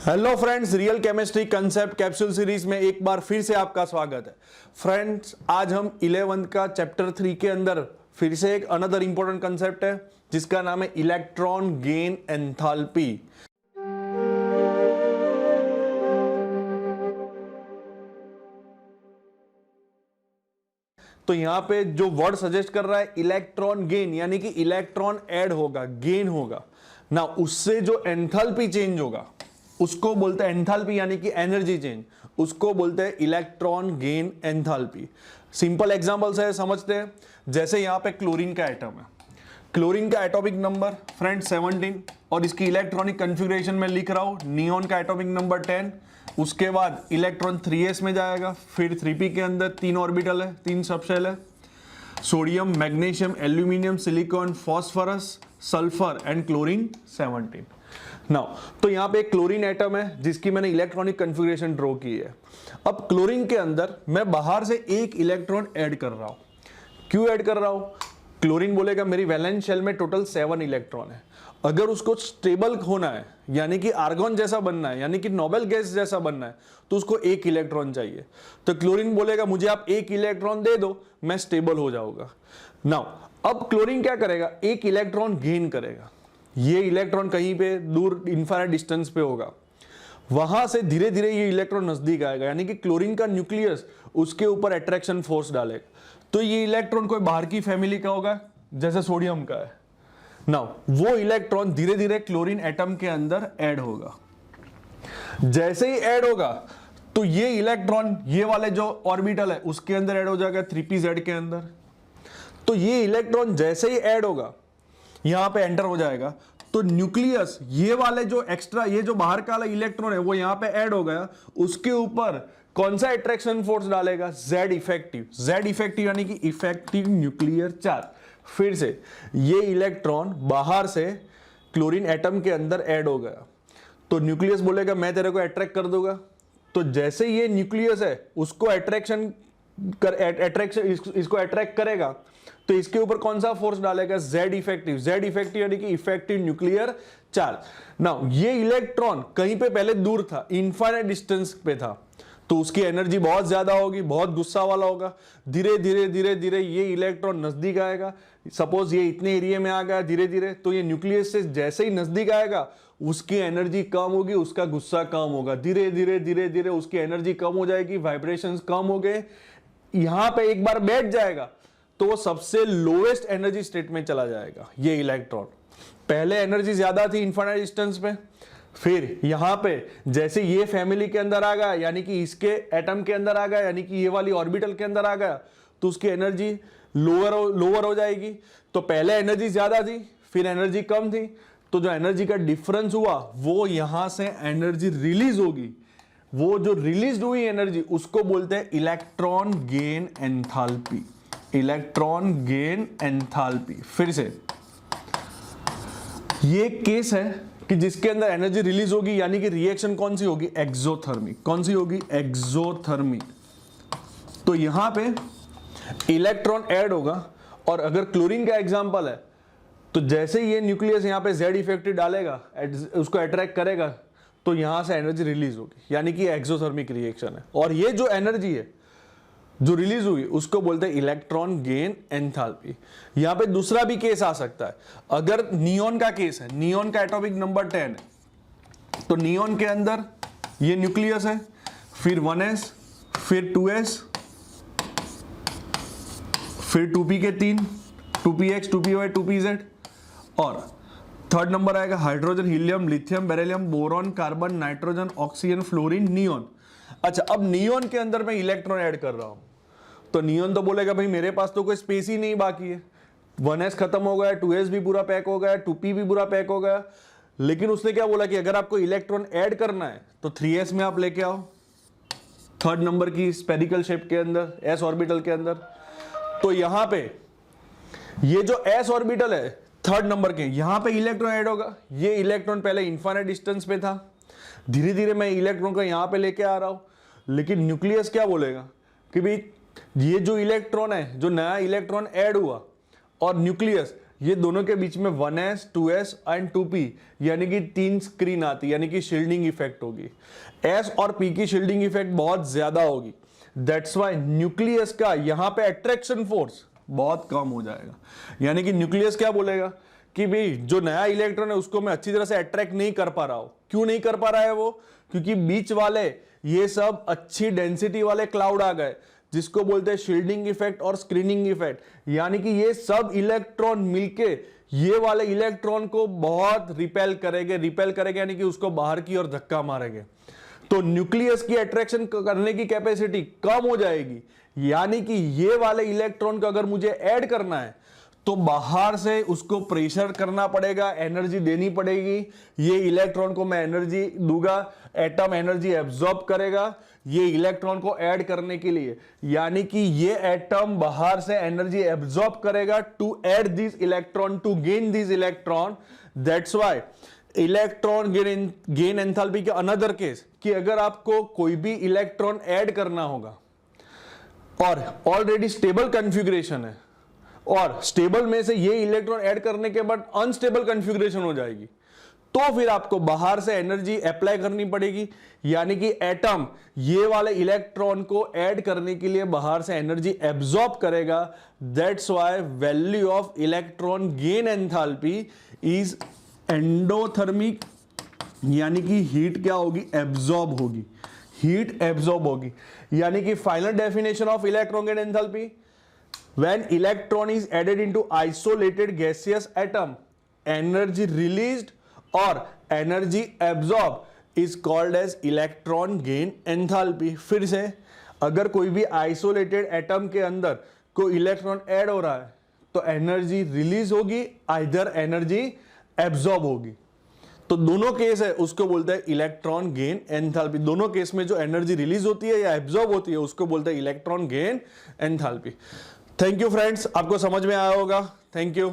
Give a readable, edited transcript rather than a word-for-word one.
Hello friends, real chemistry concept capsule series में एक बार फिर से आपका स्वागत है। फ्रेंड्स, आज हम 11th का चैप्टर 3 के अंदर फिर से एक अनदर इंपॉर्टेंट कंसेप्ट है जिसका नाम है इलेक्ट्रॉन गेन एंथैल्पी। तो यहां पे जो वर्ड सजेस्ट कर रहा है इलेक्ट्रॉन गेन, यानी कि इलेक्ट्रॉन ऐड होगा, गेन होगा ना, उससे जो एंथैल्पी चेंज होगा उसको बोलते हैं एंथैल्पी, यानी कि एनर्जी चेंज, उसको बोलते हैं electron gain enthalpy. Simple example से समझते हैं। जैसे यहां पे क्लोरीन का एटम है, क्लोरीन का एटॉमिक नंबर फ्रेंड 17 और इसकी इलेक्ट्रॉनिक कॉन्फ़िगरेशन में लिख रहा हूं नियॉन का एटॉमिक नंबर 10। उसके बाद इलेक्ट्रॉन 3s में जाएगा, फिर 3p के अंदर 3 ऑर्बिटल है, 3 सबशेल है, sodium, magnesium, aluminium, silicon, phosphorus, sulphur and chlorine 17। Now तो यहां पे एक क्लोरीन एटम है जिसकी मैंने इलेक्ट्रॉनिक कॉन्फ़िगरेशन ड्रॉ की है। अब क्लोरीन के अंदर मैं बाहर से एक इलेक्ट्रॉन ऐड कर रहा हूं। क्यों ऐड कर रहा हूं? क्लोरीन बोलेगा मेरी वैलेंस शेल में टोटल 7 इलेक्ट्रॉन है। अगर उसको स्टेबल होना है, यानी कि आर्गन जैसा बनना है, यानी कि नोबेल गैस जैसा बनना है, तो उसको एक इलेक्ट्रॉन चाहिए। तो क्लोरीन बोलेगा मुझे आप एक इलेक्ट्रॉन दे दो, मैं स्टेबल हो जाऊंगा। नाउ अब क्लोरीन क्या करेगा? एक इलेक्ट्रॉन गेन करेगा। ये इलेक्ट्रॉन कहीं पे दूर इनफाइनाइट डिस्टेंस पे होगा, वहां से धीरे धीरे ये इलेक्ट्रॉन नजदीक आएगा, यानी कि क्लोरीन का न्यूक्लियस उसके ऊपर अट्रैक्शन फोर्स डालेगा। तो ये इलेक्ट्रॉन कोई बाहर की फैमिली का होगा, जैसे सोडियम का है। नाउ वो इलेक्ट्रॉन धीरे धीरे क्लोरीन एटम के अंदर ऐड होगा। जैसे ही ऐड होगा तो ये इलेक्ट्रॉन, ये वाले जो ऑर्बिटल है उसके अंदर ऐड हो जाएगा 3pz के अंदर। तो ये इलेक्ट्रॉन जैसे ही ऐड होगा, यहां पे एंटर हो जाएगा, तो न्यूक्लियस, ये वाले जो एक्स्ट्रा, ये जो बाहर का वाला इलेक्ट्रॉन है वो यहां पे ऐड हो गया, उसके ऊपर कौन सा अट्रैक्शन फोर्स डालेगा? Z effective. Z इफेक्टिव यानी कि इफेक्टिव न्यूक्लियर चार्ज। फिर से ये इलेक्ट्रॉन बाहर से क्लोरीन एटम के अंदर ऐड हो गया, तो न्यूक्लियस बोलेगा मैं तेरे को अट्रैक्ट कर दूंगा। तो जैसे ये न्यूक्लियस है उसको इसको अट्रैक्ट करेगा, तो इसके ऊपर कौन सा फोर्स डालेगा? Z effective. Z इफेक्टिव यानी कि इफेक्टिव न्यूक्लियर चार्ज। नाउ ये इलेक्ट्रॉन कहीं पे पहले दूर था, इनफाइनाइट डिस्टेंस पे था, तो उसकी एनर्जी बहुत ज्यादा होगी, बहुत गुस्सा वाला होगा। धीरे धीरे धीरे धीरे ये इलेक्ट्रॉन नजदीक आएगा। सपोज ये इतने एरिया में आ गया धीरे धीरे, तो ये न्यूक्लियस से जैसे ही नजदीक आएगा उसकी एनर्जी कम होगी, उसका गुस्सा कम होगा। धीरे धीरे धीरे धीरे उसकी एनर्जी कम हो जाएगी, वाइब्रेशंस कम हो गए। यहां पे एक बार बैठ जाएगा तो वो सबसे लोएस्ट एनर्जी स्टेट में चला जाएगा। ये इलेक्ट्रॉन पहले एनर्जी ज्यादा थी इनफाइनाइट डिस्टेंस पे, फिर यहां पे जैसे ये फैमिली के अंदर आ गया, यानी कि इसके एटम के अंदर आ गया, यानी कि ये वाली ऑर्बिटल के अंदर आ गया, तो उसकी एनर्जी लोअर हो जाएगी। तो पहले एनर्जी ज्यादा थी, फिर एनर्जी कम थी, तो जो एनर्जी का डिफरेंस हुआ वो यहां से एनर्जी रिलीज होगी। वो जो रिलीज हुई एनर्जी उसको बोलते हैं electron gain enthalpy. Electron gain enthalpy. फिर से ये केस है कि जिसके अंदर एनर्जी रिलीज होगी, यानी कि रिएक्शन कौन सी होगी? एक्सोथर्मिक। कौन सी होगी? एक्सोथर्मिक। तो यहां पे इलेक्ट्रॉन ऐड होगा, और अगर क्लोरीन का एग्जांपल है तो जैसे ही ये न्यूक्लियस यहां पे Z इफेक्टिव डालेगा, उसको अट्रैक्ट करेगा, तो यहां से एनर्जी रिलीज होगी, यानी कि एक्सोथर्मिक रिएक्शन है। और ये जो एनर्जी है जो रिलीज हुई उसको बोलते हैं इलेक्ट्रॉन गेन एंथैल्पी। यहां पे दूसरा भी केस आ सकता है। अगर नियॉन का केस है, नियॉन का एटॉमिक नंबर 10 है, तो नियॉन के अंदर ये न्यूक्लियस है, फिर 1s, फिर 2s, फिर 2p के 3, 2px, 2py, 2pz, और थर्ड नंबर आएगा hydrogen, helium, lithium, beryllium, boron, carbon, nitrogen, oxygen, fluorine, neon. अच्छा, अब नियॉन के अंदर मैं इलेक्ट्रॉन ऐड कर रहा हूं, तो नियॉन तो बोलेगा भाई मेरे पास तो कोई स्पेस ही नहीं बाकी है, 1s खत्म हो गया, 2s भी पूरा पैक हो गया, 2p भी पूरा पैक हो गया। लेकिन उसने क्या बोला कि अगर आपको इलेक्ट्रॉन ऐड करना है तो 3s में आप लेके आओ, थर्ड नंबर की स्पेरिकल शेप के अंदर, s ऑर्बिटल के अंदर। तो यहां पे ये जो s ऑर्बिटल है थर्ड नंबर के, यहां पे इलेक्ट्रॉन ऐड होगा। ये इलेक्ट्रॉन पहले इनफाइनाइट डिस्टेंस पे था, धीरे धीरे मैं इलेक्ट्रॉन को यहां पे लेके आ रहा हूं, लेकिन न्यूक्लियस क्या बोलेगा कि भाई ये जो इलेक्ट्रॉन है, जो नया इलेक्ट्रॉन ऐड हुआ, और न्यूक्लियस ये दोनों के बीच में 1s 2s एंड 2p यानी कि 3 स्क्रीन आती, यानी कि शील्डिंग इफेक्ट होगी। s और p की शील्डिंग इफेक्ट बहुत ज्यादा होगी, दैट्स वाई न्यूक्लियस का यहां पे अट्रैक्शन फोर्स बहुत कम हो जाएगा। यानी कि न्यूक्लियस क्या बोलेगा कि भाई जो नया इलेक्ट्रॉन है उसको मैं अच्छी तरह से अट्रैक्ट नहीं कर पा रहा हूं। क्यों नहीं कर पा रहा है वो? क्योंकि बीच वाले ये सब अच्छी डेंसिटी वाले क्लाउड आ गए, जिसको बोलते हैं शील्डिंग इफेक्ट और स्क्रीनिंग इफेक्ट। यानी कि ये सब इलेक्ट्रॉन मिलके ये वाले इलेक्ट्रॉन को बहुत रिपेल करेंगे यानी कि उसको बाहर की ओर धक्का मारेंगे। तो न्यूक्लियस की अट्रैक्शन करने की कैपेसिटी कम हो जाएगी। यानी कि ये वाले इलेक्ट्रॉन को अगर मुझे ऐड करना है तो बाहर से उसको प्रेशर करना पड़ेगा, एनर्जी देनी पड़ेगी। ये इलेक्ट्रॉन को मैं एनर्जी दूंगा, एटम एनर्जी एब्जॉर्ब करेगा ये इलेक्ट्रॉन को ऐड करने के लिए। यानी कि ये एटम बाहर से एनर्जी एब्जॉर्ब करेगा to add this electron, to gain this electron. That's why electron gain enthalpy के अनदर केस कि अगर आपको कोई भी इलेक्ट्रॉन ऐड करना होगा और ऑलरेडी स्टेबल कॉन्फ़िगरेशन है और स्टेबल में से ये इलेक्ट्रॉन ऐड करने के बाद अनस्टेबल कॉन्फ़िगरेशन हो जाएगी, तो फिर आपको बाहर से एनर्जी अप्लाई करनी पड़ेगी। यानी कि एटम ये वाले इलेक्ट्रॉन को ऐड करने के लिए बाहर से एनर्जी एब्जॉर्ब करेगा। That's why value of electron gain enthalpy is endothermic, यानी कि हीट क्या होगी? एब्जॉर्ब होगी, हीट एब्जॉर्ब होगी। यानी कि final definition of electron gain enthalpy, when electron is added into isolated gaseous atom, energy released or energy absorbed is called as electron gain enthalpy। फिर से अगर कोई भी आइसोलेटेड एटम के अंदर कोई इलेक्ट्रॉन ऐड हो रहा है तो एनर्जी रिलीज होगी, आइदर एनर्जी एब्जॉर्ब होगी। तो दोनों केस है उसको बोलते हैं इलेक्ट्रॉन गेन एंथैल्पी। दोनों केस में जो एनर्जी रिलीज होती है या एब्जॉर्ब होती है उसको बोलते हैं electron gain enthalpy. Thank you friends, आपको समझ में आया होगा। Thank you.